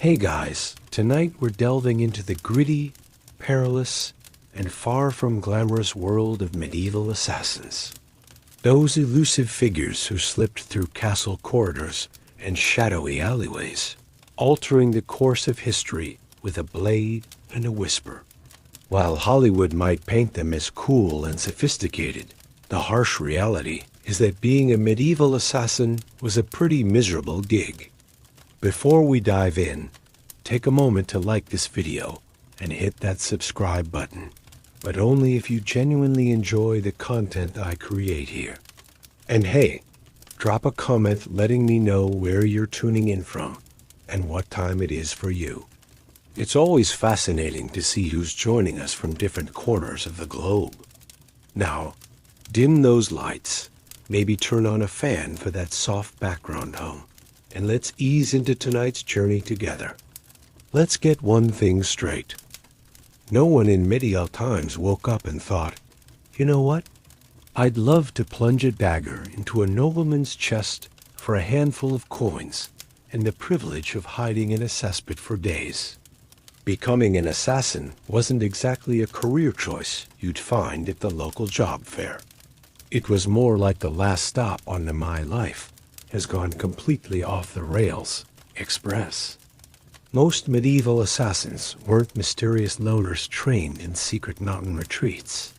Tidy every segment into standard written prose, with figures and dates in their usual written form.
Hey guys, tonight we're delving into the gritty, perilous, and far from glamorous world of medieval assassins. Those elusive figures who slipped through castle corridors and shadowy alleyways, altering the course of history with a blade and a whisper. While Hollywood might paint them as cool and sophisticated, the harsh reality is that being a medieval assassin was a pretty miserable gig. Before we dive in, take a moment to like this video and hit that subscribe button, but only if you genuinely enjoy the content I create here. And hey, drop a comment letting me know where you're tuning in from and what time it is for you. It's always fascinating to see who's joining us from different corners of the globe. Now, dim those lights, maybe turn on a fan for that soft background hum, and let's ease into tonight's journey together. Let's get one thing straight. No one in medieval times woke up and thought, you know what? I'd love to plunge a dagger into a nobleman's chest for a handful of coins and the privilege of hiding in a cesspit for days. Becoming an assassin wasn't exactly a career choice you'd find at the local job fair. It was more like the last stop on the My Life has gone completely off the rails express. Most medieval assassins weren't mysterious loners trained in secret mountain retreats.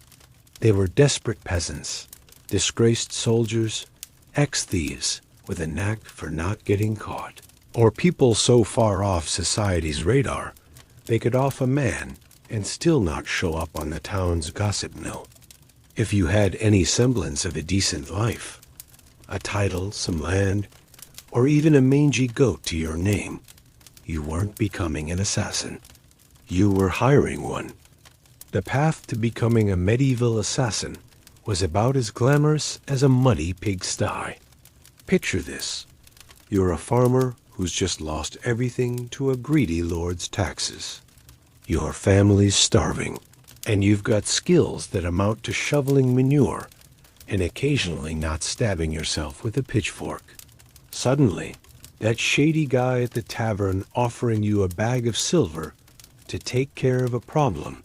They were desperate peasants, disgraced soldiers, ex-thieves with a knack for not getting caught, or people so far off society's radar they could off a man and still not show up on the town's gossip mill. If you had any semblance of a decent life, a title, some land, or even a mangy goat to your name, you weren't becoming an assassin. You were hiring one. The path to becoming a medieval assassin was about as glamorous as a muddy pigsty. Picture this. You're a farmer who's just lost everything to a greedy lord's taxes. Your family's starving, and you've got skills that amount to shoveling manure and occasionally not stabbing yourself with a pitchfork. Suddenly, that shady guy at the tavern offering you a bag of silver to take care of a problem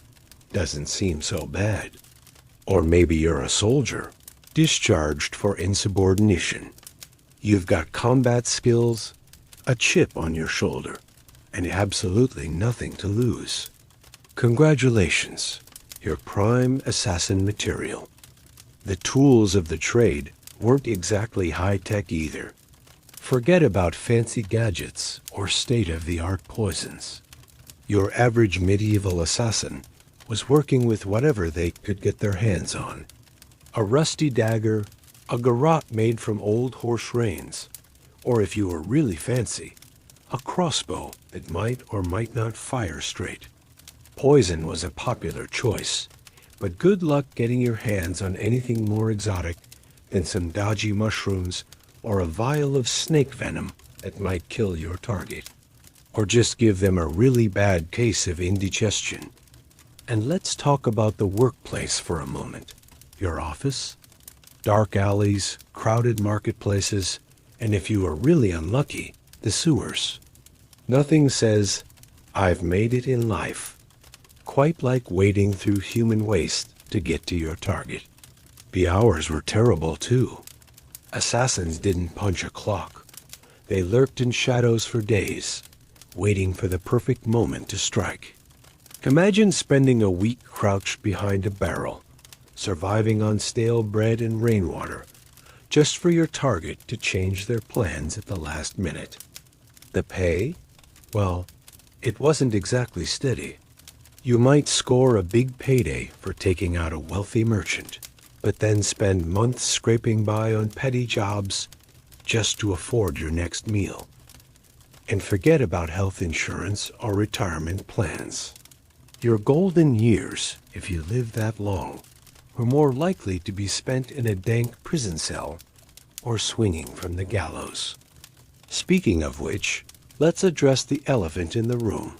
doesn't seem so bad. Or maybe you're a soldier, discharged for insubordination. You've got combat skills, a chip on your shoulder, and absolutely nothing to lose. Congratulations, you're prime assassin material. The tools of the trade weren't exactly high-tech either. Forget about fancy gadgets or state-of-the-art poisons. Your average medieval assassin was working with whatever they could get their hands on. A rusty dagger, a garrote made from old horse reins, or if you were really fancy, a crossbow that might or might not fire straight. Poison was a popular choice, but good luck getting your hands on anything more exotic than some dodgy mushrooms or a vial of snake venom that might kill your target, or just give them a really bad case of indigestion. And let's talk about the workplace for a moment. Your office, dark alleys, crowded marketplaces, and if you were really unlucky, the sewers. Nothing says, I've made it in life, quite like wading through human waste to get to your target. The hours were terrible too. Assassins didn't punch a clock. They lurked in shadows for days, waiting for the perfect moment to strike. Imagine spending a week crouched behind a barrel, surviving on stale bread and rainwater, just for your target to change their plans at the last minute. The pay? Well, it wasn't exactly steady. You might score a big payday for taking out a wealthy merchant, but then spend months scraping by on petty jobs just to afford your next meal. And forget about health insurance or retirement plans. Your golden years, if you lived that long, were more likely to be spent in a dank prison cell or swinging from the gallows. Speaking of which, let's address the elephant in the room,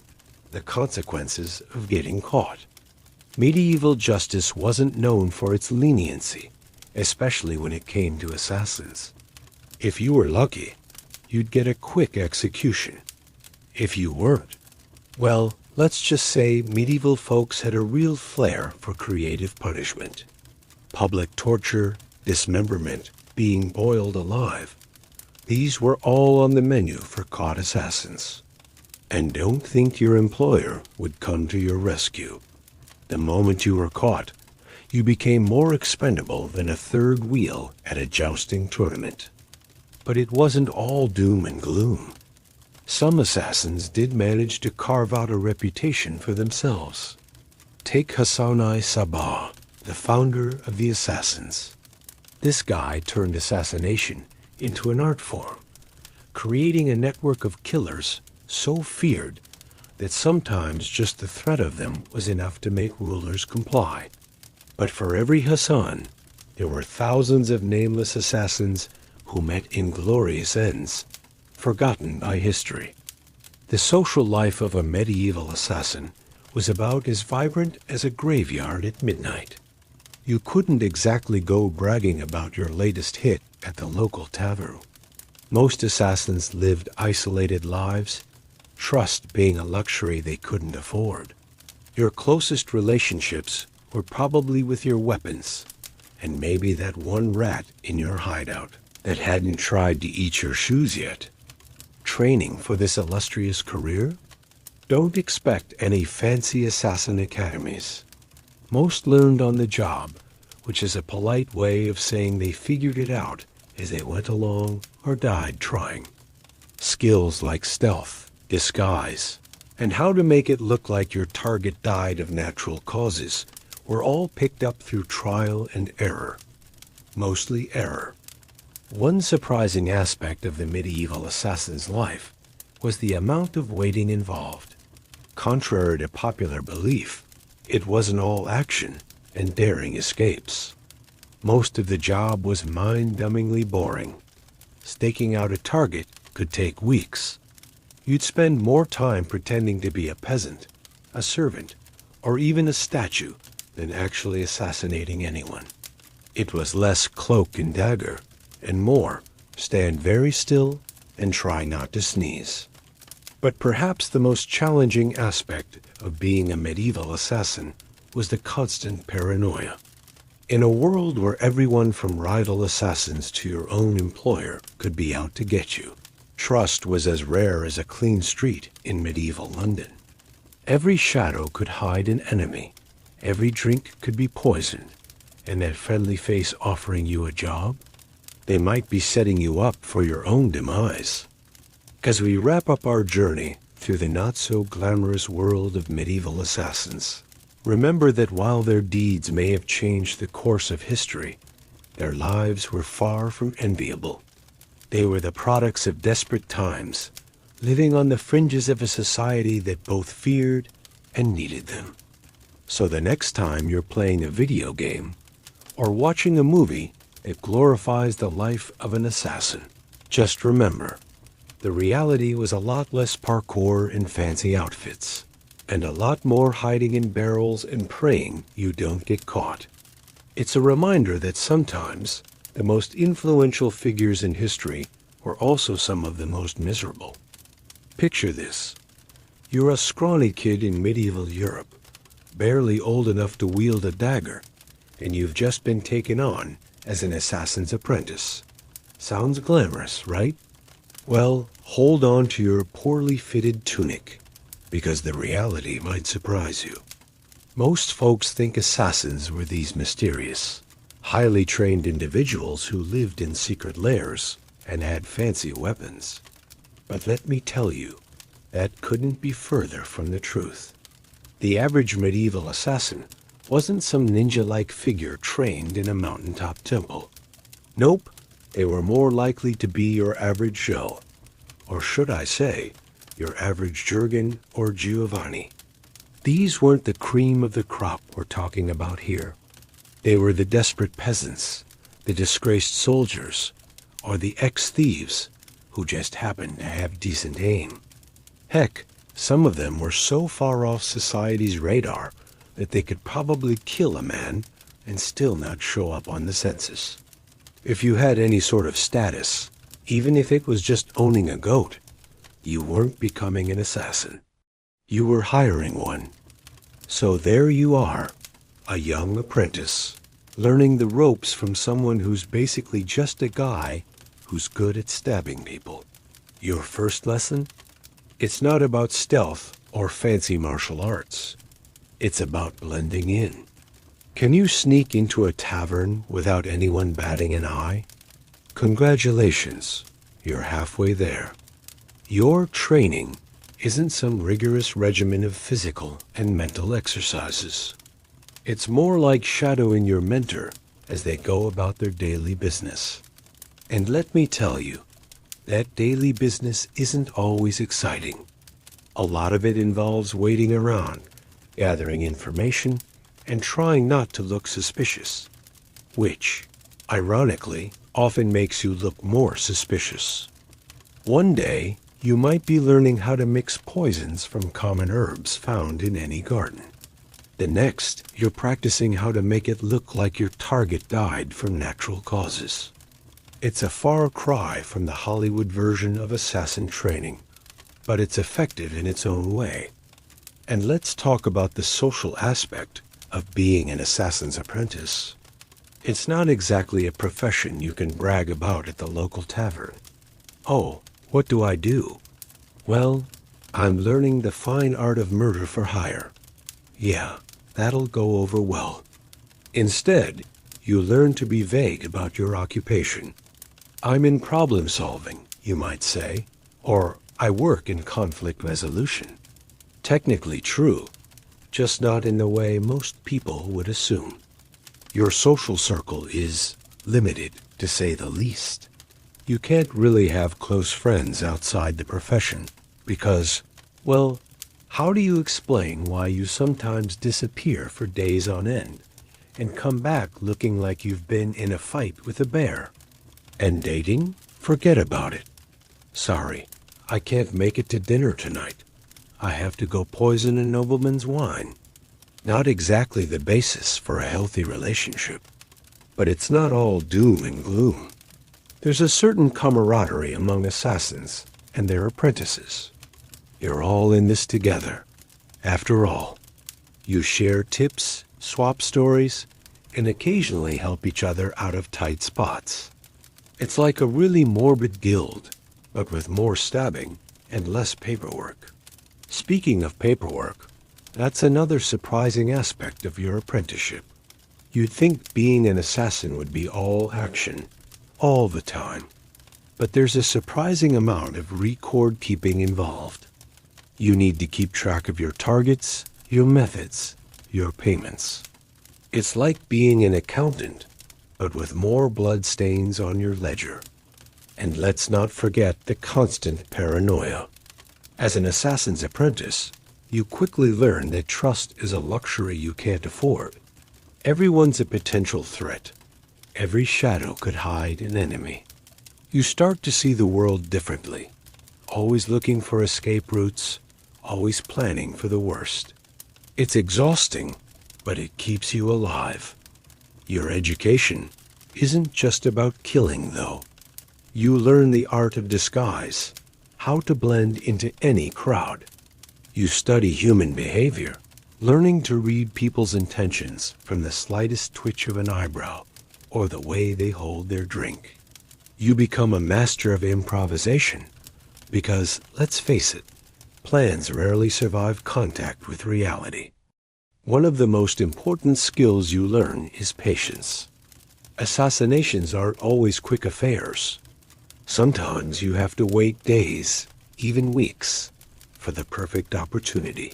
the consequences of getting caught. Medieval justice wasn't known for its leniency, especially when it came to assassins. If you were lucky, you'd get a quick execution. If you weren't, well, let's just say medieval folks had a real flair for creative punishment. Public torture, dismemberment, being boiled alive. These were all on the menu for caught assassins. And don't think your employer would come to your rescue. The moment you were caught, you became more expendable than a third wheel at a jousting tournament. But it wasn't all doom and gloom. Some assassins did manage to carve out a reputation for themselves. Take Hassan-i-Sabah, the founder of the Assassins. This guy turned assassination into an art form, creating a network of killers so feared that sometimes just the threat of them was enough to make rulers comply. But for every Hassan, there were thousands of nameless assassins who met inglorious ends, forgotten by history. The social life of a medieval assassin was about as vibrant as a graveyard at midnight. You couldn't exactly go bragging about your latest hit at the local tavern. Most assassins lived isolated lives, trust being a luxury they couldn't afford. Your closest relationships were probably with your weapons, and maybe that one rat in your hideout that hadn't tried to eat your shoes yet. Training for this illustrious career? Don't expect any fancy assassin academies. Most learned on the job, which is a polite way of saying they figured it out as they went along or died trying. Skills like stealth, disguise, and how to make it look like your target died of natural causes were all picked up through trial and error. Mostly error. One surprising aspect of the medieval assassin's life was the amount of waiting involved. Contrary to popular belief, it wasn't all action and daring escapes. Most of the job was mind-numbingly boring. Staking out a target could take weeks. You'd spend more time pretending to be a peasant, a servant, or even a statue than actually assassinating anyone. It was less cloak and dagger, and more stand very still and try not to sneeze. But perhaps the most challenging aspect of being a medieval assassin was the constant paranoia. In a world where everyone from rival assassins to your own employer could be out to get you, trust was as rare as a clean street in medieval London. Every shadow could hide an enemy, every drink could be poisoned, and that friendly face offering you a job, they might be setting you up for your own demise. As we wrap up our journey through the not-so-glamorous world of medieval assassins, remember that while their deeds may have changed the course of history, their lives were far from enviable. They were the products of desperate times, living on the fringes of a society that both feared and needed them. So the next time you're playing a video game or watching a movie that glorifies the life of an assassin, just remember, the reality was a lot less parkour and fancy outfits, and a lot more hiding in barrels and praying you don't get caught. It's a reminder that sometimes the most influential figures in history were also some of the most miserable. Picture this. You're a scrawny kid in medieval Europe, barely old enough to wield a dagger, and you've just been taken on as an assassin's apprentice. Sounds glamorous, right? Well, hold on to your poorly fitted tunic, because the reality might surprise you. Most folks think assassins were these mysterious, highly trained individuals who lived in secret lairs and had fancy weapons. But let me tell you, that couldn't be further from the truth. The average medieval assassin wasn't some ninja-like figure trained in a mountaintop temple. Nope, they were more likely to be your average Joe, or should I say, your average Jurgen or Giovanni. These weren't the cream of the crop we're talking about here. They were the desperate peasants, the disgraced soldiers, or the ex-thieves who just happened to have decent aim. Heck, some of them were so far off society's radar that they could probably kill a man and still not show up on the census. If you had any sort of status, even if it was just owning a goat, You weren't becoming an assassin. You were hiring one. So there you are, a young apprentice, learning the ropes from someone who's basically just a guy who's good at stabbing people. Your first lesson? It's not about stealth or fancy martial arts. It's about blending in. Can you sneak into a tavern without anyone batting an eye? Congratulations, you're halfway there. Your training isn't some rigorous regimen of physical and mental exercises. It's more like shadowing your mentor as they go about their daily business. And let me tell you, that daily business isn't always exciting. A lot of it involves waiting around, gathering information, and trying not to look suspicious, which, ironically, often makes you look more suspicious. One day, you might be learning how to mix poisons from common herbs found in any garden. The next, you're practicing how to make it look like your target died from natural causes. It's a far cry from the Hollywood version of assassin training, but it's effective in its own way. And let's talk about the social aspect of being an assassin's apprentice. It's not exactly a profession you can brag about at the local tavern. Oh, what do I do? Well, I'm learning the fine art of murder for hire. Yeah, that'll go over well. Instead, you learn to be vague about your occupation. I'm in problem solving, you might say, or I work in conflict resolution. Technically true, just not in the way most people would assume. Your social circle is limited, to say the least. You can't really have close friends outside the profession because, well, how do you explain why you sometimes disappear for days on end and come back looking like you've been in a fight with a bear? And dating? Forget about it. Sorry, I can't make it to dinner tonight. I have to go poison a nobleman's wine. Not exactly the basis for a healthy relationship, but it's not all doom and gloom. There's a certain camaraderie among assassins and their apprentices. You're all in this together. After all, you share tips, swap stories, and occasionally help each other out of tight spots. It's like a really morbid guild, but with more stabbing and less paperwork. Speaking of paperwork, that's another surprising aspect of your apprenticeship. You'd think being an assassin would be all action, all the time. But there's a surprising amount of record keeping involved. You need to keep track of your targets, your methods, your payments. It's like being an accountant, but with more bloodstains on your ledger. And let's not forget the constant paranoia. As an assassin's apprentice, you quickly learn that trust is a luxury you can't afford. Everyone's a potential threat. Every shadow could hide an enemy. You start to see the world differently, always looking for escape routes, always planning for the worst. It's exhausting, but it keeps you alive. Your education isn't just about killing, though. You learn the art of disguise, how to blend into any crowd. You study human behavior, learning to read people's intentions from the slightest twitch of an eyebrow or the way they hold their drink. You become a master of improvisation because, let's face it, plans rarely survive contact with reality. One of the most important skills you learn is patience. Assassinations aren't always quick affairs. Sometimes you have to wait days, even weeks, for the perfect opportunity.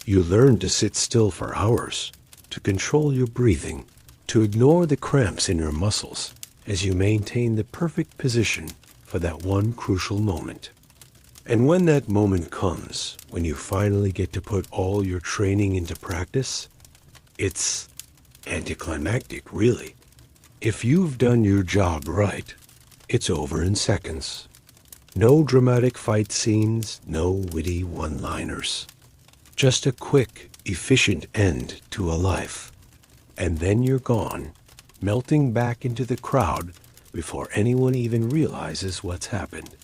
You learn to sit still for hours, to control your breathing, to ignore the cramps in your muscles as you maintain the perfect position for that one crucial moment. And when that moment comes, when you finally get to put all your training into practice, it's anticlimactic, really. If you've done your job right, it's over in seconds. No dramatic fight scenes, no witty one-liners. Just a quick, efficient end to a life. And then you're gone, melting back into the crowd before anyone even realizes what's happened.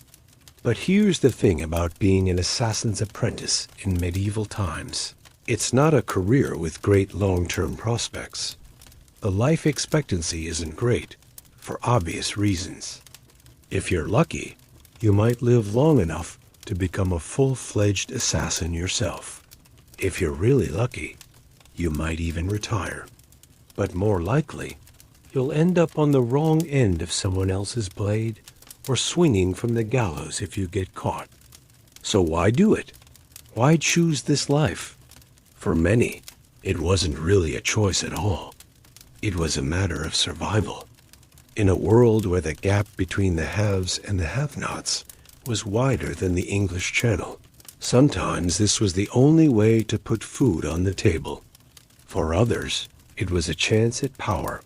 But here's the thing about being an assassin's apprentice in medieval times. It's not a career with great long-term prospects. The life expectancy isn't great, for obvious reasons. If you're lucky, you might live long enough to become a full-fledged assassin yourself. If you're really lucky, you might even retire. But more likely, you'll end up on the wrong end of someone else's blade or swinging from the gallows if you get caught. So why do it? Why choose this life? For many, it wasn't really a choice at all. It was a matter of survival. In a world where the gap between the haves and the have-nots was wider than the English Channel, sometimes this was the only way to put food on the table. For others, it was a chance at power,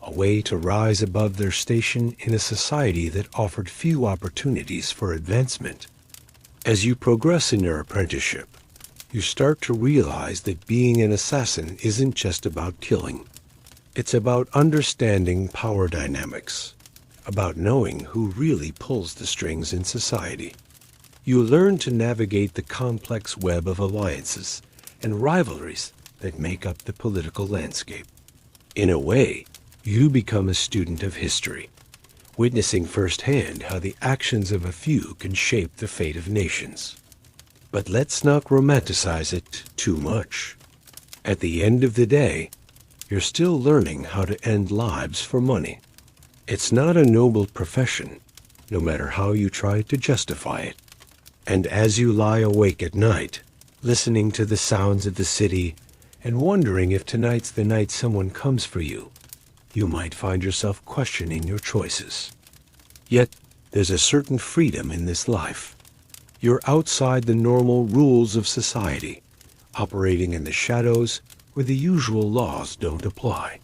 a way to rise above their station in a society that offered few opportunities for advancement. As you progress in your apprenticeship, you start to realize that being an assassin isn't just about killing. It's about understanding power dynamics, about knowing who really pulls the strings in society. You learn to navigate the complex web of alliances and rivalries that make up the political landscape. In a way, you become a student of history, witnessing firsthand how the actions of a few can shape the fate of nations. But let's not romanticize it too much. At the end of the day, you're still learning how to end lives for money. It's not a noble profession, no matter how you try to justify it. And as you lie awake at night, listening to the sounds of the city and wondering if tonight's the night someone comes for you, you might find yourself questioning your choices. Yet, there's a certain freedom in this life. You're outside the normal rules of society, operating in the shadows where the usual laws don't apply.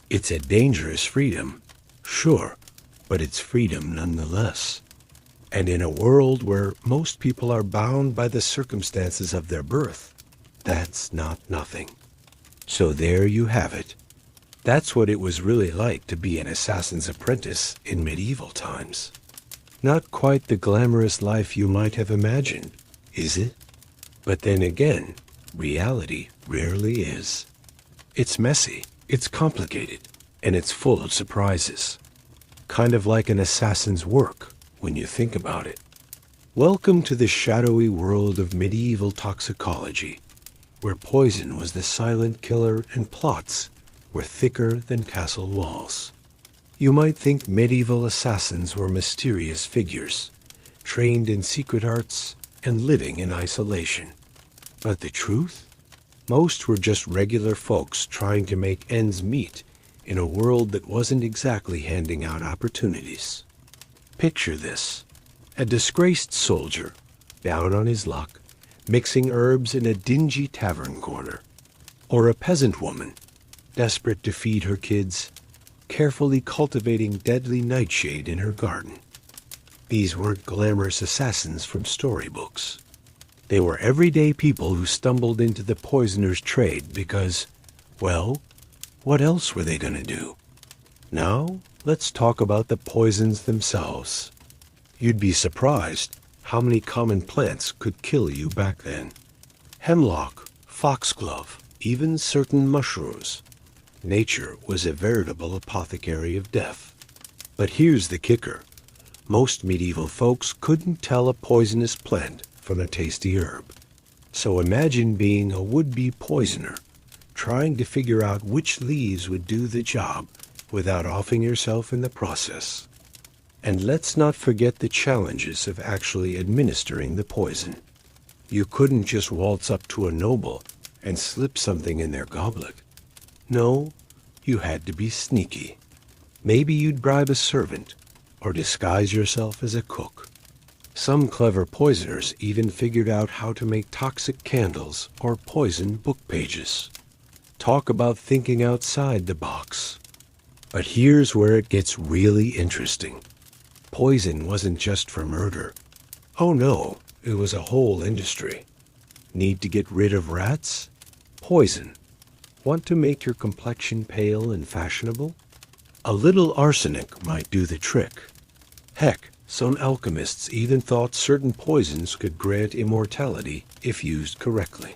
It's a dangerous freedom, sure, but it's freedom nonetheless. And in a world where most people are bound by the circumstances of their birth, that's not nothing. So there you have it. That's what it was really like to be an assassin's apprentice in medieval times. Not quite the glamorous life you might have imagined, is it? But then again, reality rarely is. It's messy, it's complicated, and it's full of surprises. Kind of like an assassin's work, when you think about it. Welcome to the shadowy world of medieval toxicology, where poison was the silent killer and plots were thicker than castle walls. You might think medieval assassins were mysterious figures, trained in secret arts and living in isolation. But the truth? Most were just regular folks trying to make ends meet in a world that wasn't exactly handing out opportunities. Picture this: a disgraced soldier, down on his luck, mixing herbs in a dingy tavern corner. Or a peasant woman, desperate to feed her kids, carefully cultivating deadly nightshade in her garden. These weren't glamorous assassins from storybooks. They were everyday people who stumbled into the poisoner's trade because, well, what else were they going to do? Now, let's talk about the poisons themselves. You'd be surprised how many common plants could kill you back then. Hemlock, foxglove, even certain mushrooms. Nature was a veritable apothecary of death. But here's the kicker. Most medieval folks couldn't tell a poisonous plant from a tasty herb. So imagine being a would-be poisoner, trying to figure out which leaves would do the job without offing yourself in the process. And let's not forget the challenges of actually administering the poison. You couldn't just waltz up to a noble and slip something in their goblet. No, you had to be sneaky. Maybe you'd bribe a servant or disguise yourself as a cook. Some clever poisoners even figured out how to make toxic candles or poison book pages. Talk about thinking outside the box. But here's where it gets really interesting. Poison wasn't just for murder. Oh no, it was a whole industry. Need to get rid of rats? Poison. Want to make your complexion pale and fashionable? A little arsenic might do the trick. Heck, Some alchemists even thought certain poisons could grant immortality if used correctly.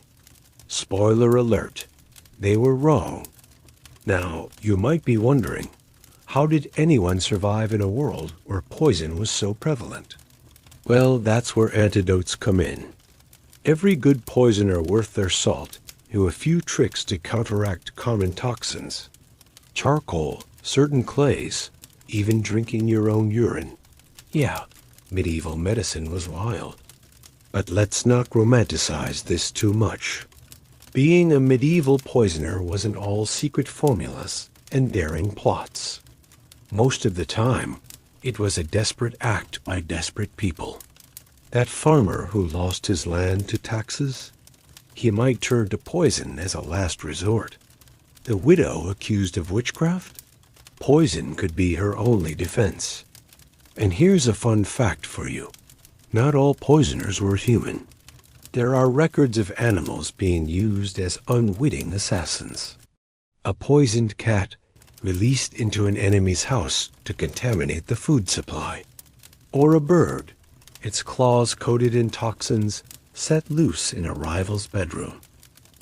Spoiler alert, they were wrong. Now, you might be wondering, how did anyone survive in a world where poison was so prevalent? Well, that's where antidotes come in. Every good poisoner worth their salt knew a few tricks to counteract common toxins. Charcoal, certain clays, even drinking your own urine. Yeah, medieval medicine was wild. But let's not romanticize this too much. Being a medieval poisoner wasn't all secret formulas and daring plots. Most of the time, it was a desperate act by desperate people. That farmer who lost his land to taxes, he might turn to poison as a last resort. The widow accused of witchcraft, poison could be her only defense. And here's a fun fact for you. Not all poisoners were human. There are records of animals being used as unwitting assassins. A poisoned cat released into an enemy's house to contaminate the food supply. Or a bird, its claws coated in toxins, set loose in a rival's bedroom.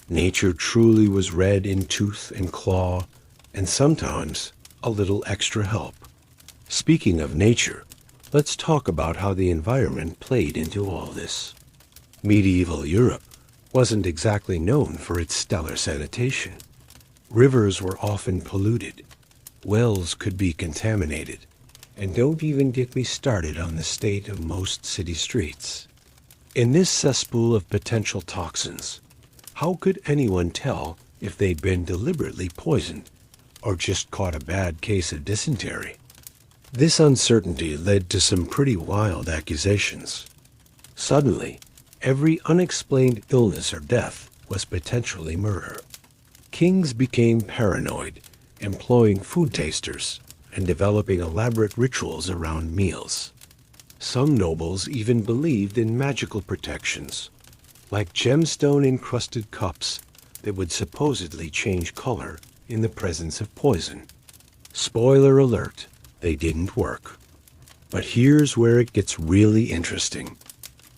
Nature truly was red in tooth and claw, and sometimes a little extra help. Speaking of nature, let's talk about how the environment played into all this. Medieval Europe wasn't exactly known for its stellar sanitation. Rivers were often polluted, wells could be contaminated, and don't even get me started on the state of most city streets. In this cesspool of potential toxins, how could anyone tell if they'd been deliberately poisoned or just caught a bad case of dysentery? This uncertainty led to some pretty wild accusations. Suddenly, every unexplained illness or death was potentially murder. Kings became paranoid, employing food tasters and developing elaborate rituals around meals. Some nobles even believed in magical protections, like gemstone-encrusted cups that would supposedly change color in the presence of poison. Spoiler alert, they didn't work. But here's where it gets really interesting.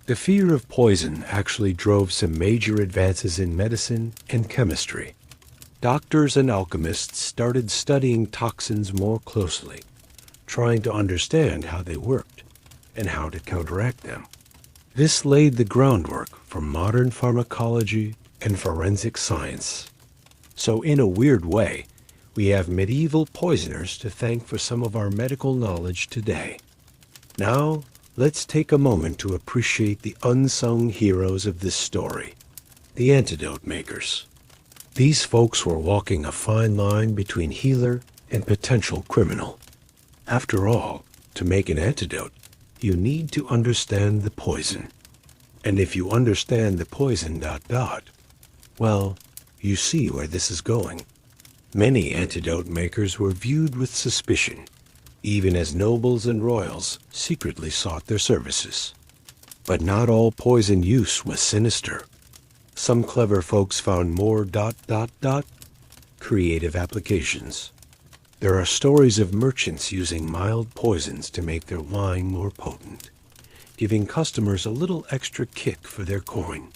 The fear of poison actually drove some major advances in medicine and chemistry. Doctors and alchemists started studying toxins more closely, trying to understand how they worked and how to counteract them. This laid the groundwork for modern pharmacology and forensic science. So in a weird way, we have medieval poisoners to thank for some of our medical knowledge today. Now, let's take a moment to appreciate the unsung heroes of this story, the antidote makers. These folks were walking a fine line between healer and potential criminal. After all, to make an antidote, you need to understand the poison. And if you understand the poison ... well, you see where this is going. Many antidote makers were viewed with suspicion, even as nobles and royals secretly sought their services. But not all poison use was sinister. Some clever folks found more ... creative applications. There are stories of merchants using mild poisons to make their wine more potent, giving customers a little extra kick for their coin.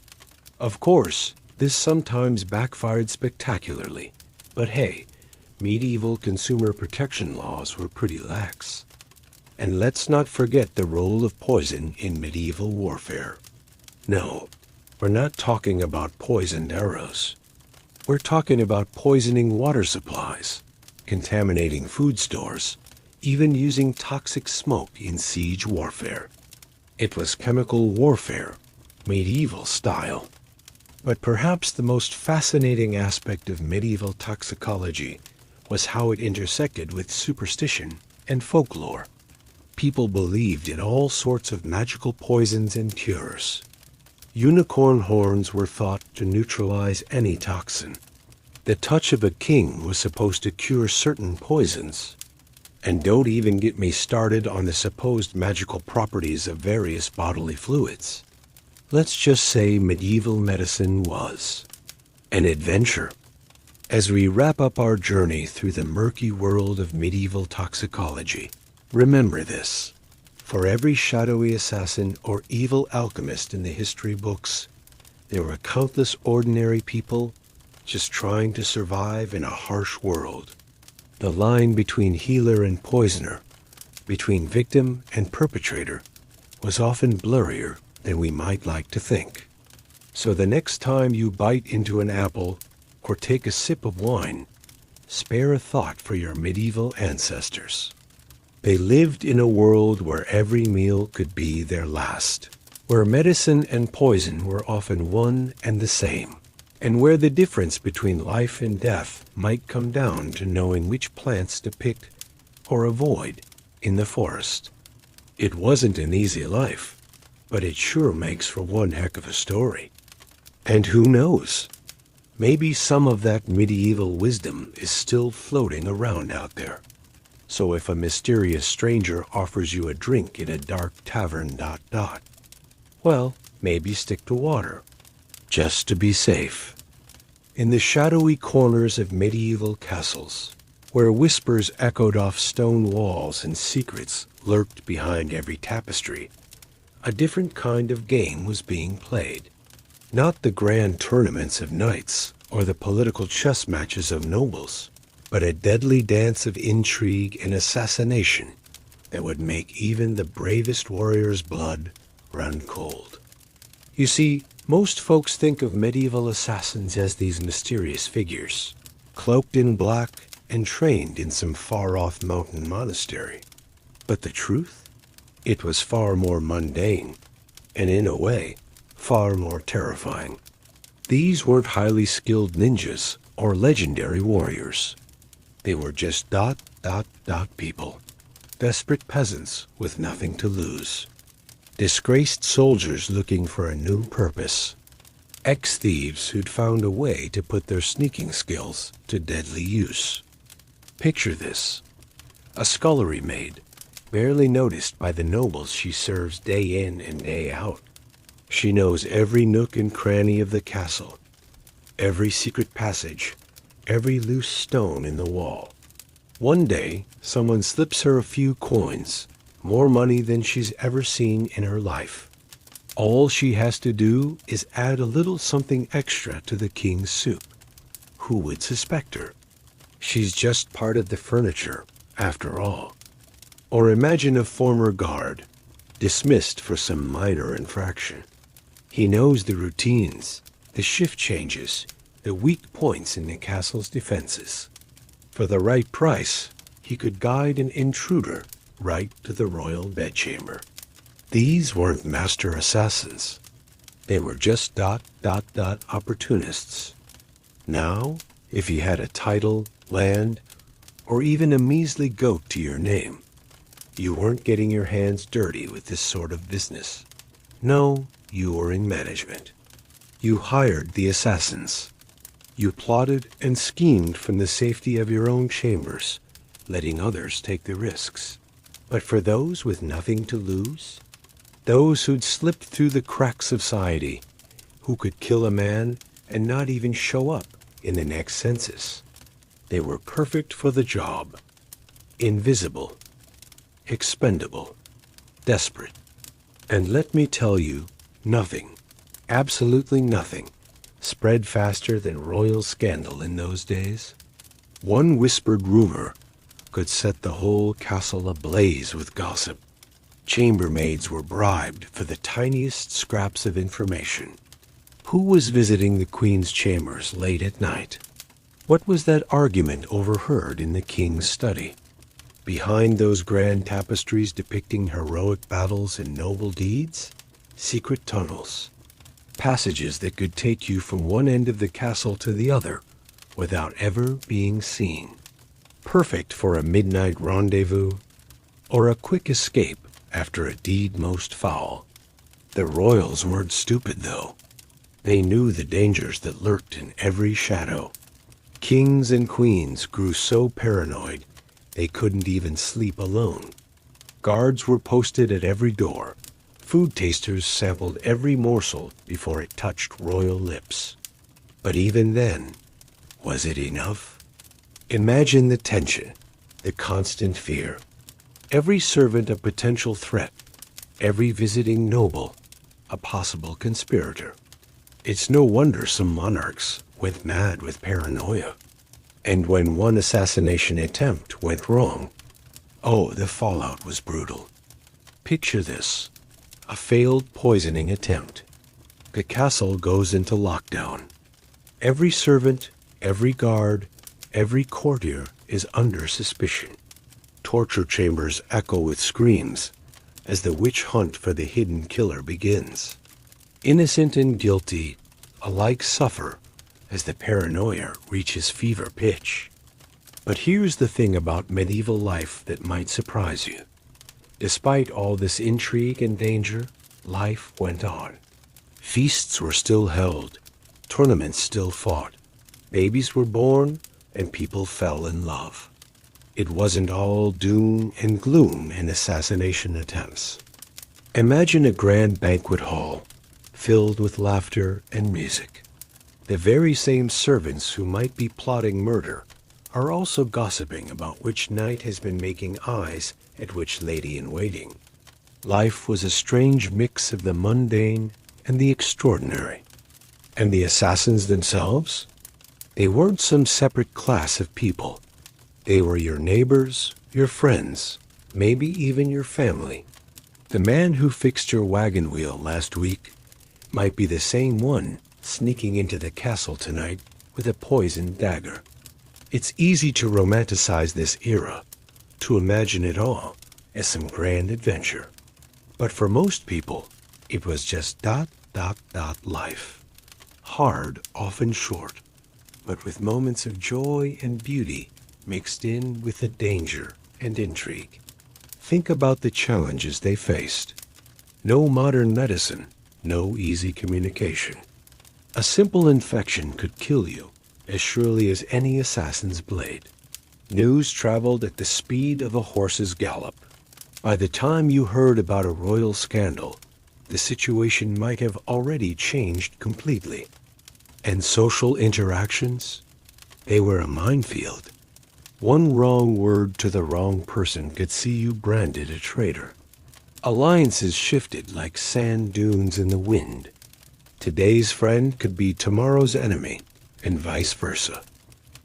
Of course, this sometimes backfired spectacularly, but hey, medieval consumer protection laws were pretty lax. And let's not forget the role of poison in medieval warfare. No, we're not talking about poisoned arrows. We're talking about poisoning water supplies, contaminating food stores, even using toxic smoke in siege warfare. It was chemical warfare, medieval style. But perhaps the most fascinating aspect of medieval toxicology was how it intersected with superstition and folklore. People believed in all sorts of magical poisons and cures. Unicorn horns were thought to neutralize any toxin. The touch of a king was supposed to cure certain poisons. And don't even get me started on the supposed magical properties of various bodily fluids. Let's just say medieval medicine was an adventure. As we wrap up our journey through the murky world of medieval toxicology, remember this. For every shadowy assassin or evil alchemist in the history books, there were countless ordinary people just trying to survive in a harsh world. The line between healer and poisoner, between victim and perpetrator, was often blurrier than we might like to think. So the next time you bite into an apple or take a sip of wine, spare a thought for your medieval ancestors. They lived in a world where every meal could be their last, where medicine and poison were often one and the same, and where the difference between life and death might come down to knowing which plants to pick or avoid in the forest. It wasn't an easy life, but it sure makes for one heck of a story. And who knows? Maybe some of that medieval wisdom is still floating around out there. So if a mysterious stranger offers you a drink in a dark tavern ... well, maybe stick to water, just to be safe. In the shadowy corners of medieval castles, where whispers echoed off stone walls and secrets lurked behind every tapestry, a different kind of game was being played. Not the grand tournaments of knights or the political chess matches of nobles, but a deadly dance of intrigue and assassination that would make even the bravest warrior's blood run cold. You see, most folks think of medieval assassins as these mysterious figures, cloaked in black and trained in some far-off mountain monastery. But the truth? It was far more mundane, and in a way, far more terrifying. These weren't highly skilled ninjas or legendary warriors. They were just ... people. Desperate peasants with nothing to lose. Disgraced soldiers looking for a new purpose. Ex-thieves who'd found a way to put their sneaking skills to deadly use. Picture this. A scullery maid, barely noticed by the nobles she serves day in and day out. She knows every nook and cranny of the castle, every secret passage, every loose stone in the wall. One day, someone slips her a few coins, more money than she's ever seen in her life. All she has to do is add a little something extra to the king's soup. Who would suspect her? She's just part of the furniture, after all. Or imagine a former guard, dismissed for some minor infraction. He knows the routines, the shift changes, the weak points in the castle's defenses. For the right price, he could guide an intruder right to the royal bedchamber. These weren't master assassins. They were just ... opportunists. Now, if you had a title, land, or even a measly goat to your name, you weren't getting your hands dirty with this sort of business. No, you were in management. You hired the assassins. You plotted and schemed from the safety of your own chambers, letting others take the risks. But for those with nothing to lose, those who'd slipped through the cracks of society, who could kill a man and not even show up in the next census, they were perfect for the job. Invisible, expendable, desperate. And let me tell you, nothing, absolutely nothing, spread faster than royal scandal in those days. One whispered rumor could set the whole castle ablaze with gossip. Chambermaids were bribed for the tiniest scraps of information. Who was visiting the queen's chambers late at night? What was that argument overheard in the king's study? Behind those grand tapestries depicting heroic battles and noble deeds, secret tunnels, passages that could take you from one end of the castle to the other without ever being seen. Perfect for a midnight rendezvous or a quick escape after a deed most foul. The royals weren't stupid, though. They knew the dangers that lurked in every shadow. Kings and queens grew so paranoid they couldn't even sleep alone. Guards were posted at every door. Food tasters sampled every morsel before it touched royal lips. But even then, was it enough? Imagine the tension, the constant fear. Every servant a potential threat, every visiting noble a possible conspirator. It's no wonder some monarchs went mad with paranoia. And when one assassination attempt went wrong, oh, the fallout was brutal. Picture this: a failed poisoning attempt. The castle goes into lockdown. Every servant, every guard, every courtier is under suspicion. Torture chambers echo with screams as the witch hunt for the hidden killer begins. Innocent and guilty alike suffer as the paranoia reaches fever pitch. But here's the thing about medieval life that might surprise you. Despite all this intrigue and danger, life went on. Feasts were still held, tournaments still fought, babies were born, and people fell in love. It wasn't all doom and gloom in assassination attempts. Imagine a grand banquet hall filled with laughter and music. The very same servants who might be plotting murder are also gossiping about which knight has been making eyes at which lady-in-waiting. Life was a strange mix of the mundane and the extraordinary. And the assassins themselves? They weren't some separate class of people. They were your neighbors, your friends, maybe even your family. The man who fixed your wagon wheel last week might be the same one sneaking into the castle tonight with a poisoned dagger. It's easy to romanticize this era, to imagine it all as some grand adventure. But for most people, it was just ... life. Hard, often short, but with moments of joy and beauty mixed in with the danger and intrigue. Think about the challenges they faced. No modern medicine, no easy communication. A simple infection could kill you as surely as any assassin's blade. News traveled at the speed of a horse's gallop. By the time you heard about a royal scandal, the situation might have already changed completely. And social interactions? They were a minefield. One wrong word to the wrong person could see you branded a traitor. Alliances shifted like sand dunes in the wind. Today's friend could be tomorrow's enemy, and vice versa.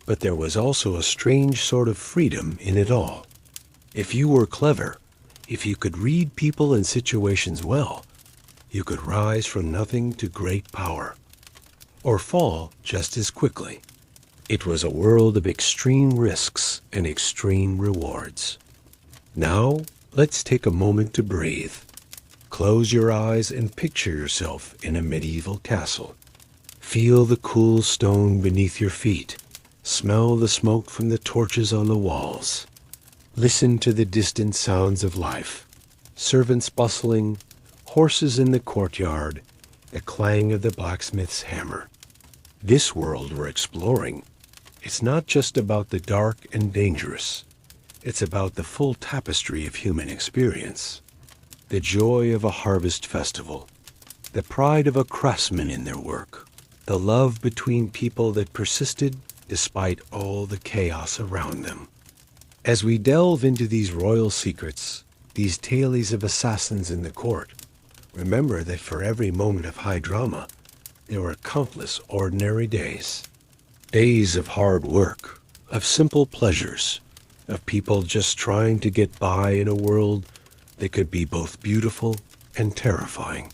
But there was also a strange sort of freedom in it all. If you were clever, if you could read people and situations well, you could rise from nothing to great power, or fall just as quickly. It was a world of extreme risks and extreme rewards. Now, let's take a moment to breathe. Close your eyes and picture yourself in a medieval castle. Feel the cool stone beneath your feet. Smell the smoke from the torches on the walls. Listen to the distant sounds of life. Servants bustling, horses in the courtyard, the clang of the blacksmith's hammer. This world we're exploring, it's not just about the dark and dangerous. It's about the full tapestry of human experience. The joy of a harvest festival, the pride of a craftsman in their work, the love between people that persisted despite all the chaos around them. As we delve into these royal secrets, these tales of assassins in the court, remember that for every moment of high drama, there were countless ordinary days. Days of hard work, of simple pleasures, of people just trying to get by in a world that could be both beautiful and terrifying.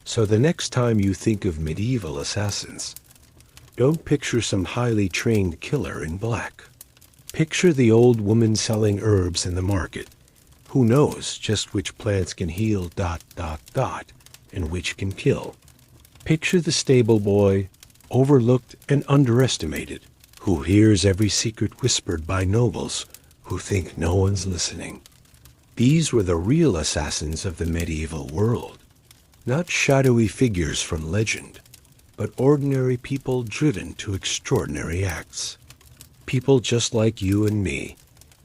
So the next time you think of medieval assassins, don't picture some highly trained killer in black. Picture the old woman selling herbs in the market. Who knows just which plants can heal ... and which can kill. Picture the stable boy, overlooked and underestimated, who hears every secret whispered by nobles who think no one's listening. These were the real assassins of the medieval world, not shadowy figures from legend, but ordinary people driven to extraordinary acts. People just like you and me,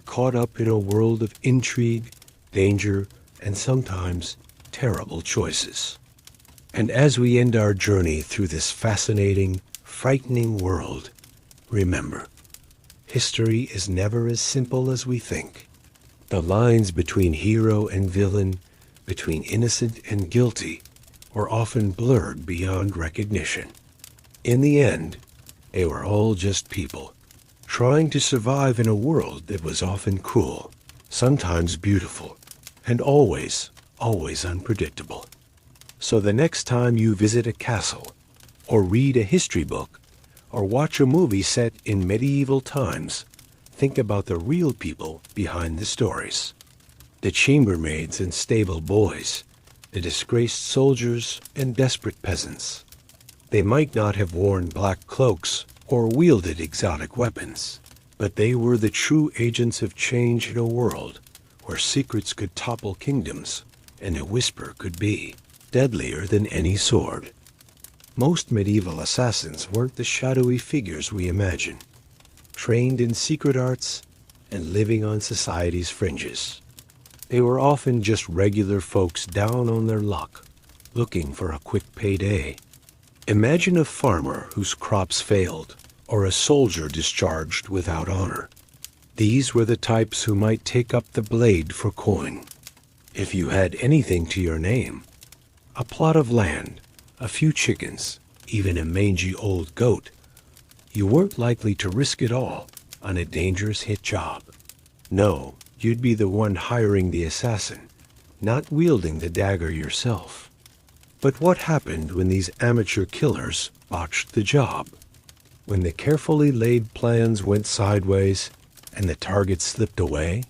caught up in a world of intrigue, danger, and sometimes terrible choices. And as we end our journey through this fascinating, frightening world, remember, history is never as simple as we think. The lines between hero and villain, between innocent and guilty, were often blurred beyond recognition. In the end, they were all just people, trying to survive in a world that was often cruel, sometimes beautiful, and always, always unpredictable. So the next time you visit a castle, or read a history book, or watch a movie set in medieval times, think about the real people behind the stories. The chambermaids and stable boys, the disgraced soldiers and desperate peasants. They might not have worn black cloaks or wielded exotic weapons, but they were the true agents of change in a world where secrets could topple kingdoms and a whisper could be deadlier than any sword. Most medieval assassins weren't the shadowy figures we imagine, trained in secret arts and living on society's fringes. They were often just regular folks down on their luck, looking for a quick payday. Imagine a farmer whose crops failed, or a soldier discharged without honor. These were the types who might take up the blade for coin. If you had anything to your name, a plot of land, a few chickens, even a mangy old goat, you weren't likely to risk it all on a dangerous hit job. No, you'd be the one hiring the assassin, not wielding the dagger yourself. But what happened when these amateur killers botched the job? When the carefully laid plans went sideways and the target slipped away?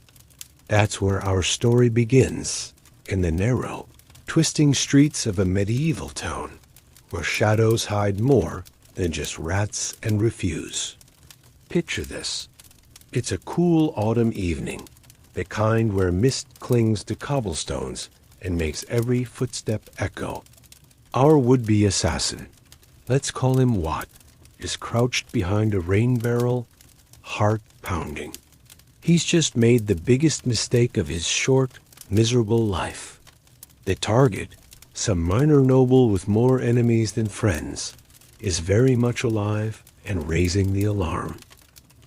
That's where our story begins, in the narrow, twisting streets of a medieval town, where shadows hide more than just rats and refuse. Picture this. It's a cool autumn evening, the kind where mist clings to cobblestones and makes every footstep echo. Our would-be assassin, let's call him Watt, is crouched behind a rain barrel, heart pounding. He's just made the biggest mistake of his short, miserable life. The target, some minor noble with more enemies than friends, is very much alive and raising the alarm.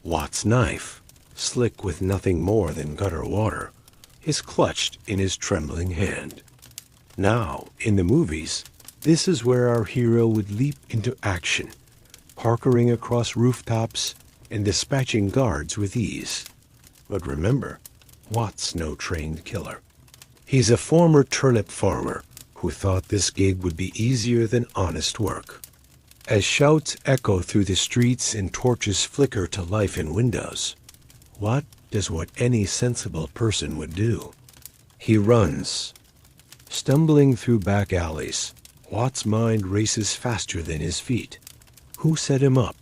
Watt's knife, slick with nothing more than gutter water, is clutched in his trembling hand. Now, in the movies, this is where our hero would leap into action, parkering across rooftops and dispatching guards with ease. But remember, Watt's no trained killer. He's a former turnip farmer who thought this gig would be easier than honest work. As shouts echo through the streets and torches flicker to life in windows, Watt does what any sensible person would do. He runs. Stumbling through back alleys, Watt's mind races faster than his feet. Who set him up?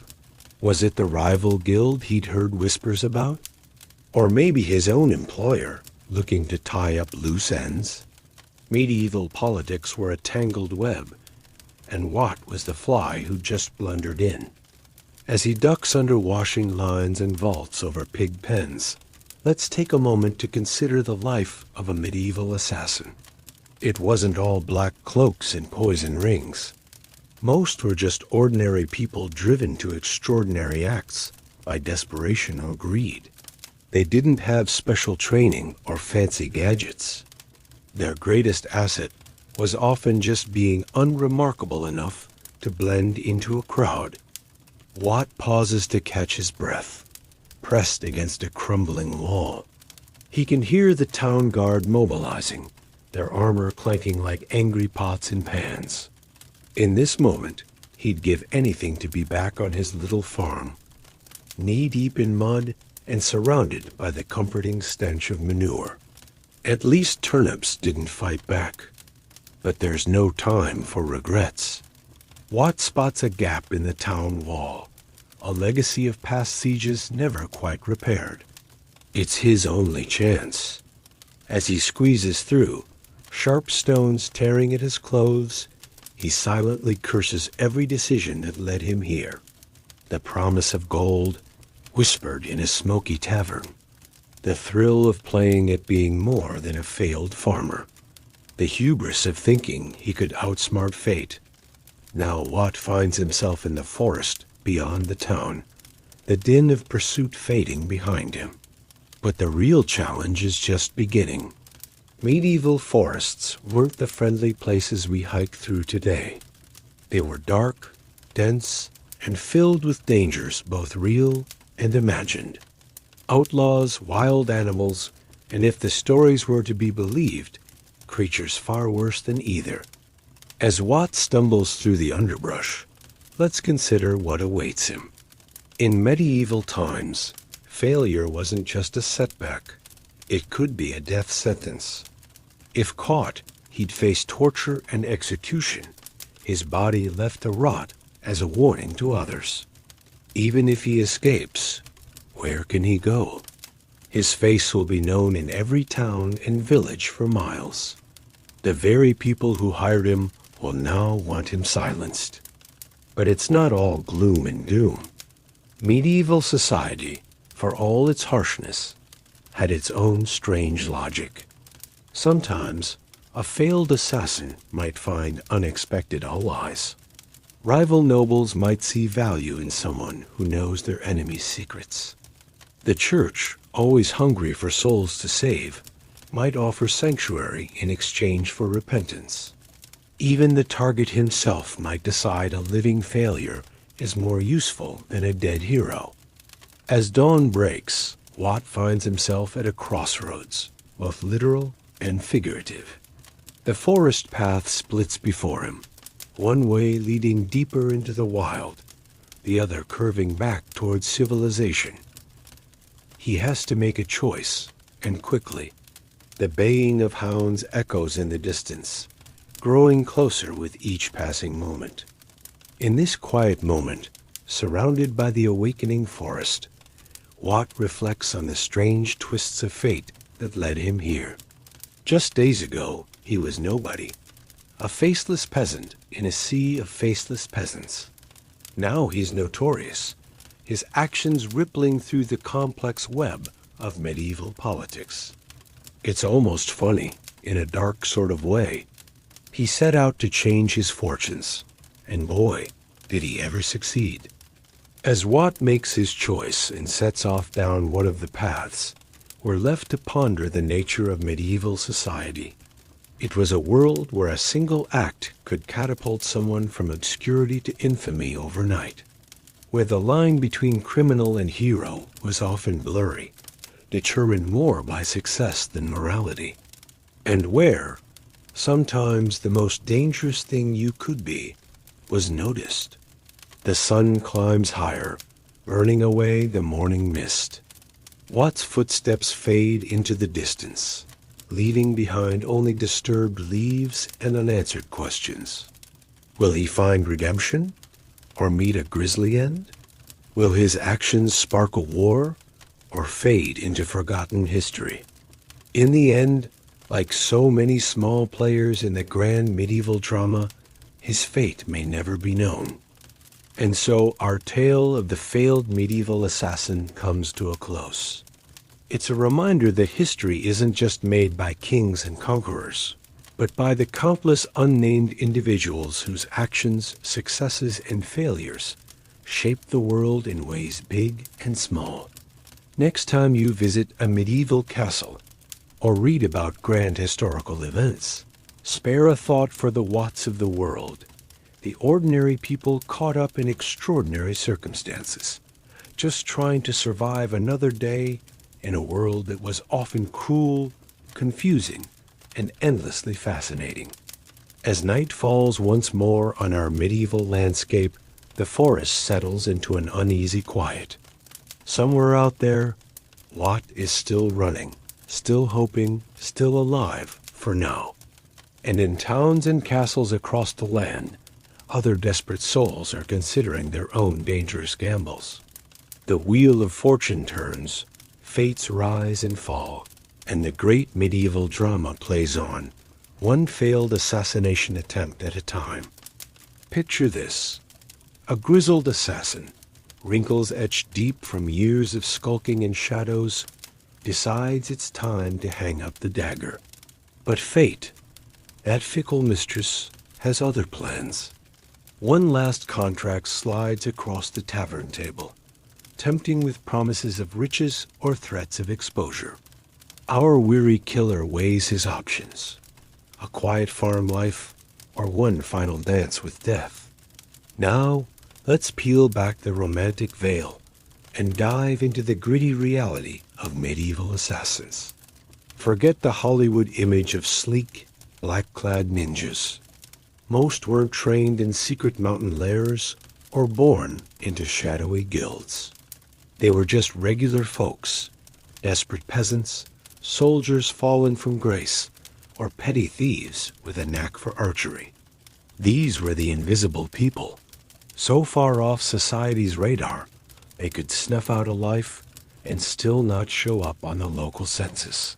Was it the rival guild he'd heard whispers about? Or maybe his own employer, looking to tie up loose ends? Medieval politics were a tangled web, and Watt was the fly who just blundered in. As he ducks under washing lines and vaults over pig pens, let's take a moment to consider the life of a medieval assassin. It wasn't all black cloaks and poison rings. Most were just ordinary people driven to extraordinary acts by desperation or greed. They didn't have special training or fancy gadgets. Their greatest asset was often just being unremarkable enough to blend into a crowd. Watt pauses to catch his breath, pressed against a crumbling wall. He can hear the town guard mobilizing, their armor clanking like angry pots and pans. In this moment, he'd give anything to be back on his little farm, knee-deep in mud and surrounded by the comforting stench of manure. At least turnips didn't fight back. But there's no time for regrets. Watt spots a gap in the town wall, a legacy of past sieges never quite repaired. It's his only chance. As he squeezes through, sharp stones tearing at his clothes, he silently curses every decision that led him here. The promise of gold, whispered in a smoky tavern. The thrill of playing at being more than a failed farmer. The hubris of thinking he could outsmart fate. Now Watt finds himself in the forest beyond the town, the din of pursuit fading behind him. But the real challenge is just beginning. Medieval forests weren't the friendly places we hike through today. They were dark, dense, and filled with dangers both real and imagined. Outlaws, wild animals, and if the stories were to be believed, creatures far worse than either. As Watt stumbles through the underbrush, let's consider what awaits him. In medieval times, failure wasn't just a setback. It could be a death sentence. If caught, he'd face torture and execution, his body left to rot as a warning to others. Even if he escapes, where can he go? His face will be known in every town and village for miles. The very people who hired him will now want him silenced. But it's not all gloom and doom. Medieval society, for all its harshness, had its own strange logic. Sometimes, a failed assassin might find unexpected allies. Rival nobles might see value in someone who knows their enemy's secrets. The church, always hungry for souls to save, might offer sanctuary in exchange for repentance. Even the target himself might decide a living failure is more useful than a dead hero. As dawn breaks, Watt finds himself at a crossroads, both literal and figurative. The forest path splits before him, one way leading deeper into the wild, the other curving back towards civilization. He has to make a choice, and quickly. The baying of hounds echoes in the distance, growing closer with each passing moment. In this quiet moment, surrounded by the awakening forest, Watt reflects on the strange twists of fate that led him here. Just days ago, he was nobody, a faceless peasant in a sea of faceless peasants. Now he's notorious, his actions rippling through the complex web of medieval politics. It's almost funny, in a dark sort of way. He set out to change his fortunes, and boy, did he ever succeed. As Watt makes his choice and sets off down one of the paths, we're left to ponder the nature of medieval society. It was a world where a single act could catapult someone from obscurity to infamy overnight, where the line between criminal and hero was often blurry, determined more by success than morality, and where, sometimes the most dangerous thing you could be was noticed. The sun climbs higher, burning away the morning mist. Watt's footsteps fade into the distance, leaving behind only disturbed leaves and unanswered questions. Will he find redemption, or meet a grisly end? Will his actions spark a war, or fade into forgotten history? In the end, like so many small players in the grand medieval drama, his fate may never be known. And so our tale of the failed medieval assassin comes to a close. It's a reminder that history isn't just made by kings and conquerors, but by the countless unnamed individuals whose actions, successes, and failures shape the world in ways big and small. Next time you visit a medieval castle or read about grand historical events, spare a thought for the Watts of the world, the ordinary people caught up in extraordinary circumstances, just trying to survive another day in a world that was often cruel, confusing, and endlessly fascinating. As night falls once more on our medieval landscape, the forest settles into an uneasy quiet. Somewhere out there, Watt is still running, still hoping, still alive for now. And in towns and castles across the land, other desperate souls are considering their own dangerous gambles. The wheel of fortune turns, fates rise and fall, and the great medieval drama plays on, one failed assassination attempt at a time. Picture this: a grizzled assassin, wrinkles etched deep from years of skulking in shadows, decides it's time to hang up the dagger. But fate, that fickle mistress, has other plans. One last contract slides across the tavern table. tempting with promises of riches or threats of exposure. Our weary killer weighs his options: a quiet farm life or one final dance with death. Now, let's peel back the romantic veil and dive into the gritty reality of medieval assassins. Forget the Hollywood image of sleek, black-clad ninjas. Most weren't trained in secret mountain lairs or born into shadowy guilds. They were just regular folks, desperate peasants, soldiers fallen from grace, or petty thieves with a knack for archery. These were the invisible people, so far off society's radar, they could snuff out a life and still not show up on the local census.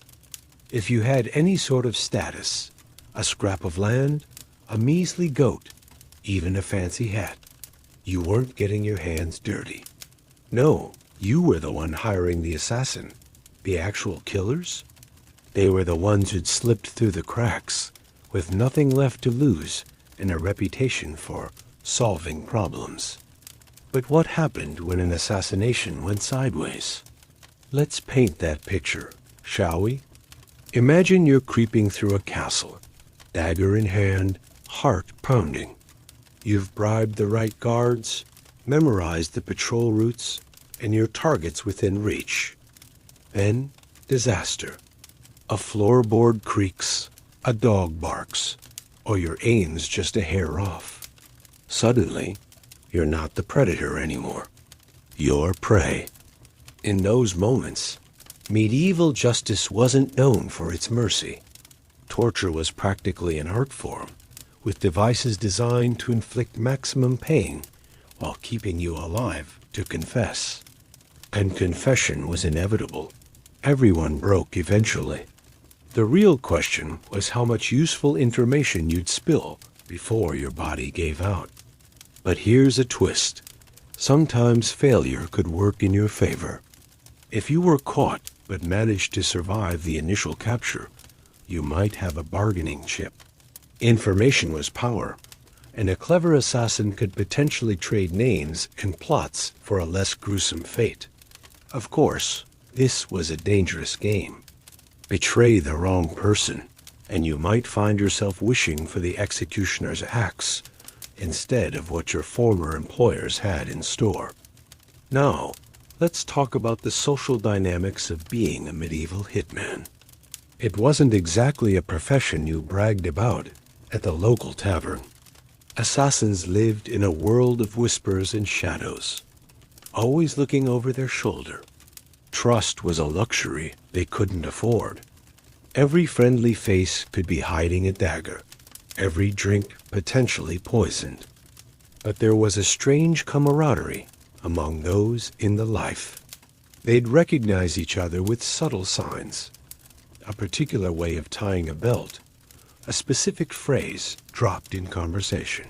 If you had any sort of status, a scrap of land, a measly goat, even a fancy hat, you weren't getting your hands dirty. No, you were the one hiring the assassin. The actual killers? They were the ones who'd slipped through the cracks with nothing left to lose and a reputation for solving problems. But what happened when an assassination went sideways? Let's paint that picture, shall we? Imagine you're creeping through a castle, dagger in hand, heart pounding. You've bribed the right guards, memorized the patrol routes, and your target's within reach. Then, disaster. A floorboard creaks, a dog barks, or your aim's just a hair off. Suddenly, you're not the predator anymore. You're prey. In those moments, medieval justice wasn't known for its mercy. Torture was practically an art form, with devices designed to inflict maximum pain while keeping you alive to confess. And confession was inevitable. Everyone broke eventually. The real question was how much useful information you'd spill before your body gave out. But here's a twist. Sometimes failure could work in your favor. If you were caught but managed to survive the initial capture, you might have a bargaining chip. Information was power, and a clever assassin could potentially trade names and plots for a less gruesome fate. Of course, this was a dangerous game. Betray the wrong person, and you might find yourself wishing for the executioner's axe instead of what your former employers had in store. Now, let's talk about the social dynamics of being a medieval hitman. It wasn't exactly a profession you bragged about at the local tavern. Assassins lived in a world of whispers and shadows, always looking over their shoulder. Trust was a luxury they couldn't afford. Every friendly face could be hiding a dagger, every drink potentially poisoned. But there was a strange camaraderie among those in the life. They'd recognize each other with subtle signs, a particular way of tying a belt, a specific phrase dropped in conversation.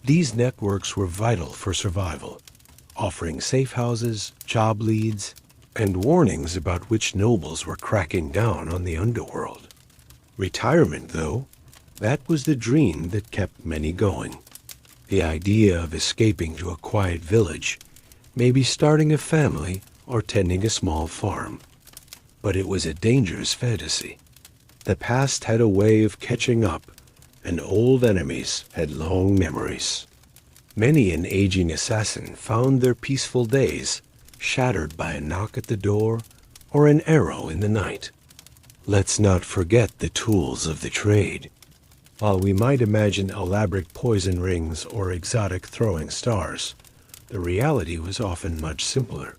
These networks were vital for survival, offering safe houses, job leads, and warnings about which nobles were cracking down on the underworld. Retirement, though, that was the dream that kept many going. The idea of escaping to a quiet village, maybe starting a family or tending a small farm. But it was a dangerous fantasy. The past had a way of catching up, and old enemies had long memories. Many an aging assassin found their peaceful days shattered by a knock at the door or an arrow in the night. Let's not forget the tools of the trade. While we might imagine elaborate poison rings or exotic throwing stars, the reality was often much simpler.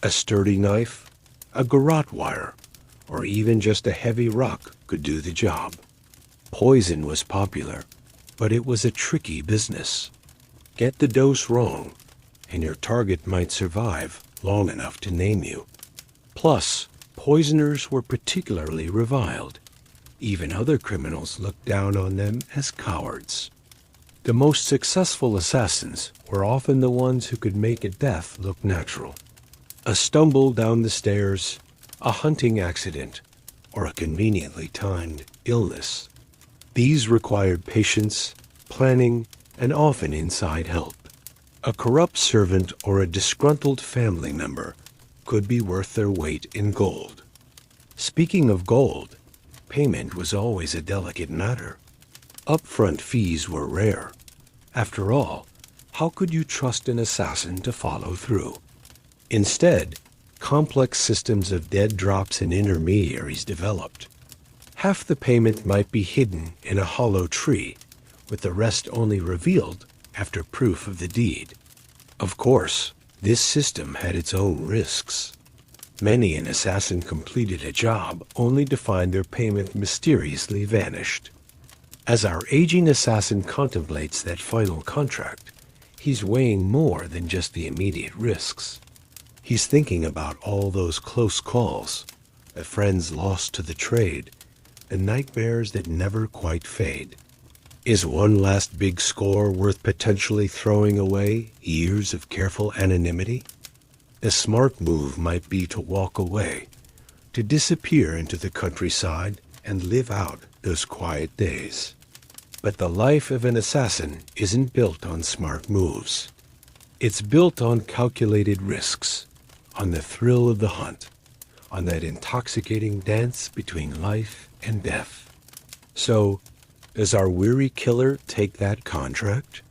A sturdy knife, a garrote wire, or even just a heavy rock could do the job. Poison was popular, but it was a tricky business. Get the dose wrong, and your target might survive long enough to name you. Plus, poisoners were particularly reviled. Even other criminals looked down on them as cowards. The most successful assassins were often the ones who could make a death look natural. A stumble down the stairs, a hunting accident, or a conveniently timed illness. These required patience, planning, and often inside help. A corrupt servant or a disgruntled family member could be worth their weight in gold. Speaking of gold, payment was always a delicate matter. Upfront fees were rare. After all, how could you trust an assassin to follow through? Instead, complex systems of dead drops and intermediaries developed. Half the payment might be hidden in a hollow tree, with the rest only revealed after proof of the deed. Of course, this system had its own risks. Many an assassin completed a job only to find their payment mysteriously vanished. As our aging assassin contemplates that final contract, he's weighing more than just the immediate risks. He's thinking about all those close calls, the friends lost to the trade, the nightmares that never quite fade. Is one last big score worth potentially throwing away years of careful anonymity? A smart move might be to walk away, to disappear into the countryside and live out those quiet days. But the life of an assassin isn't built on smart moves. It's built on calculated risks, on the thrill of the hunt, on that intoxicating dance between life and death. So, does our weary killer take that contract?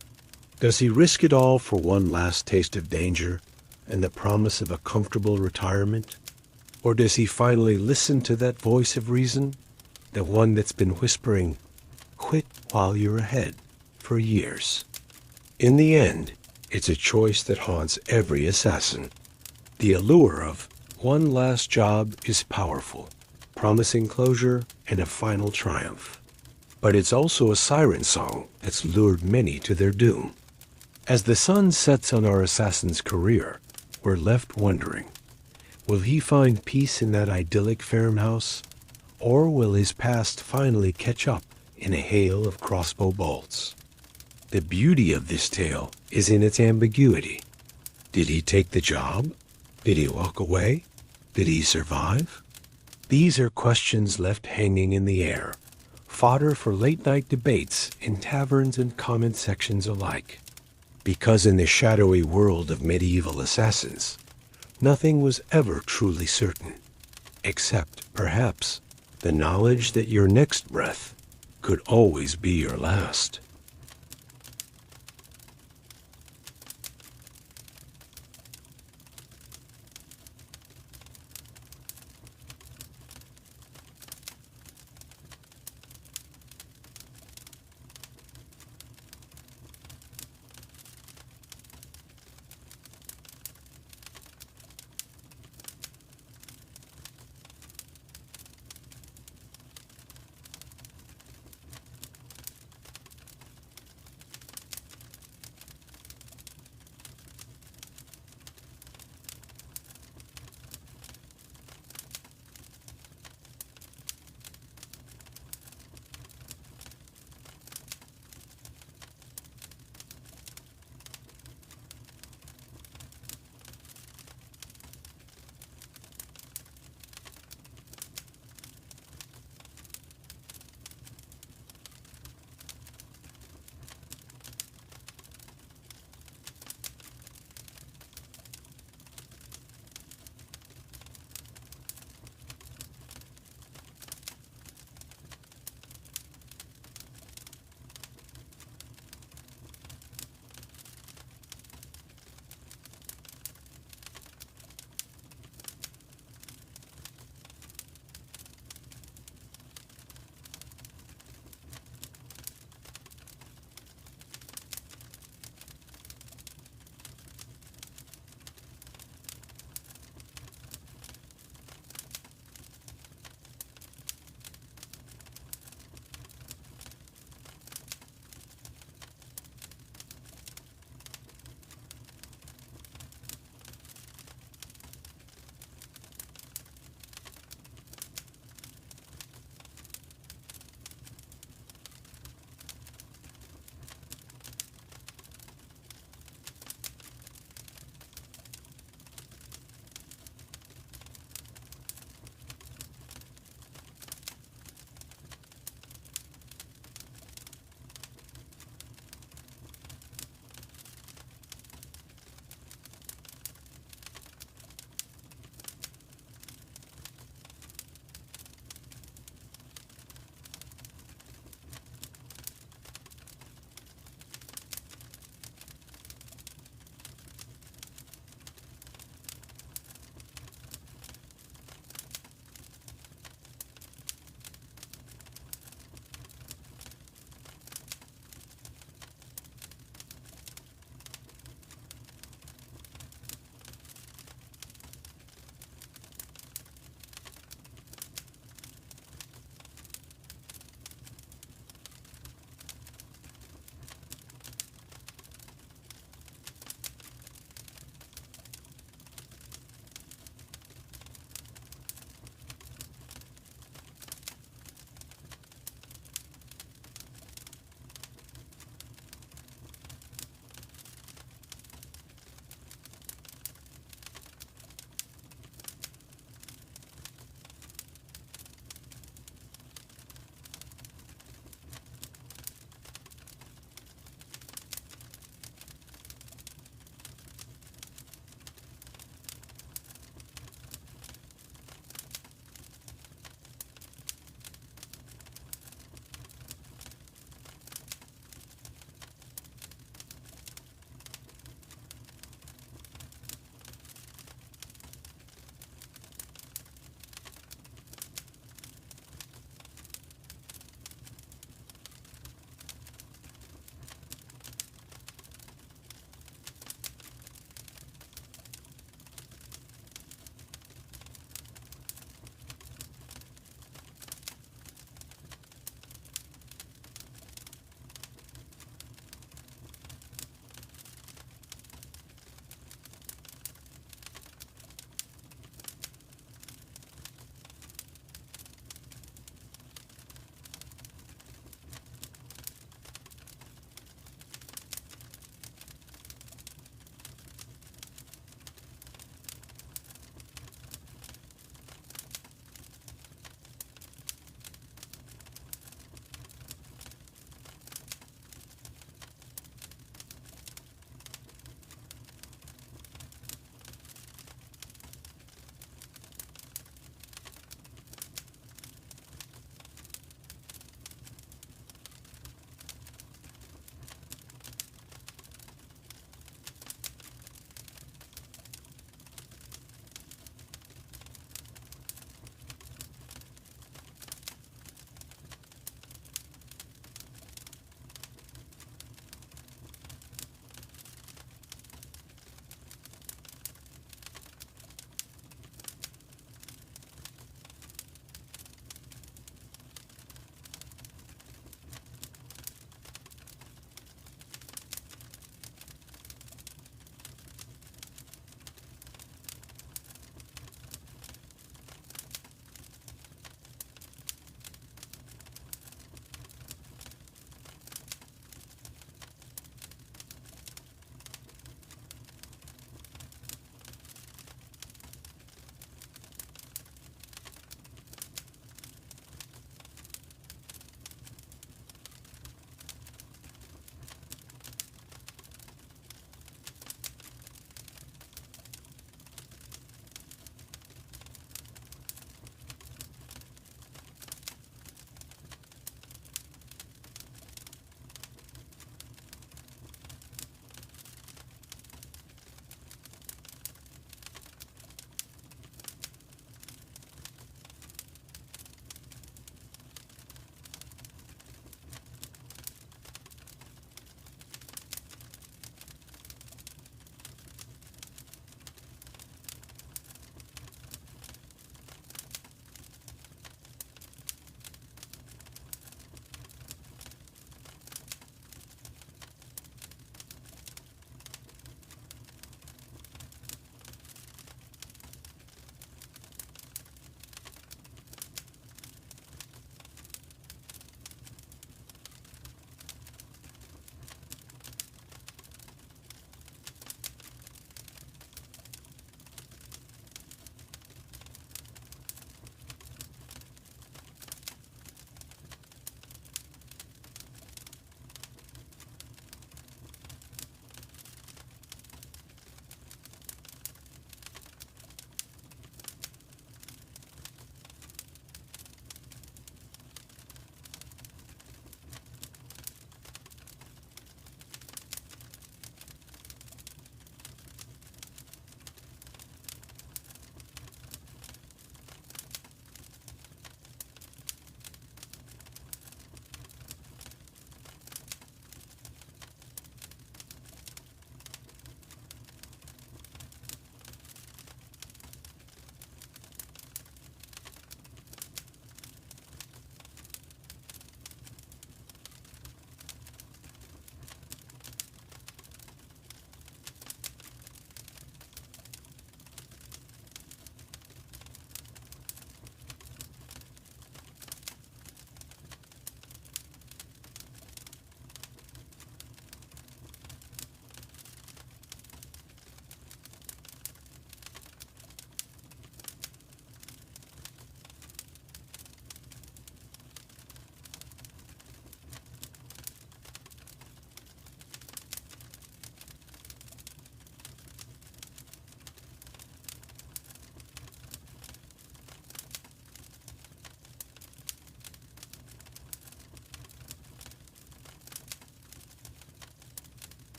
Does he risk it all for one last taste of danger and the promise of a comfortable retirement? Or does he finally listen to that voice of reason, the one that's been whispering, "Quit while you're ahead," for years? In the end, it's a choice that haunts every assassin. The allure of one last job is powerful, promising closure and a final triumph. But it's also a siren song that's lured many to their doom. As the sun sets on our assassin's career, we're left wondering, will he find peace in that idyllic farmhouse, or will his past finally catch up in a hail of crossbow bolts? The beauty of this tale is in its ambiguity. Did he take the job? Did he walk away? Did he survive? These are questions left hanging in the air, fodder for late-night debates in taverns and comment sections alike. Because in the shadowy world of medieval assassins, nothing was ever truly certain, except, perhaps, the knowledge that your next breath could always be your last.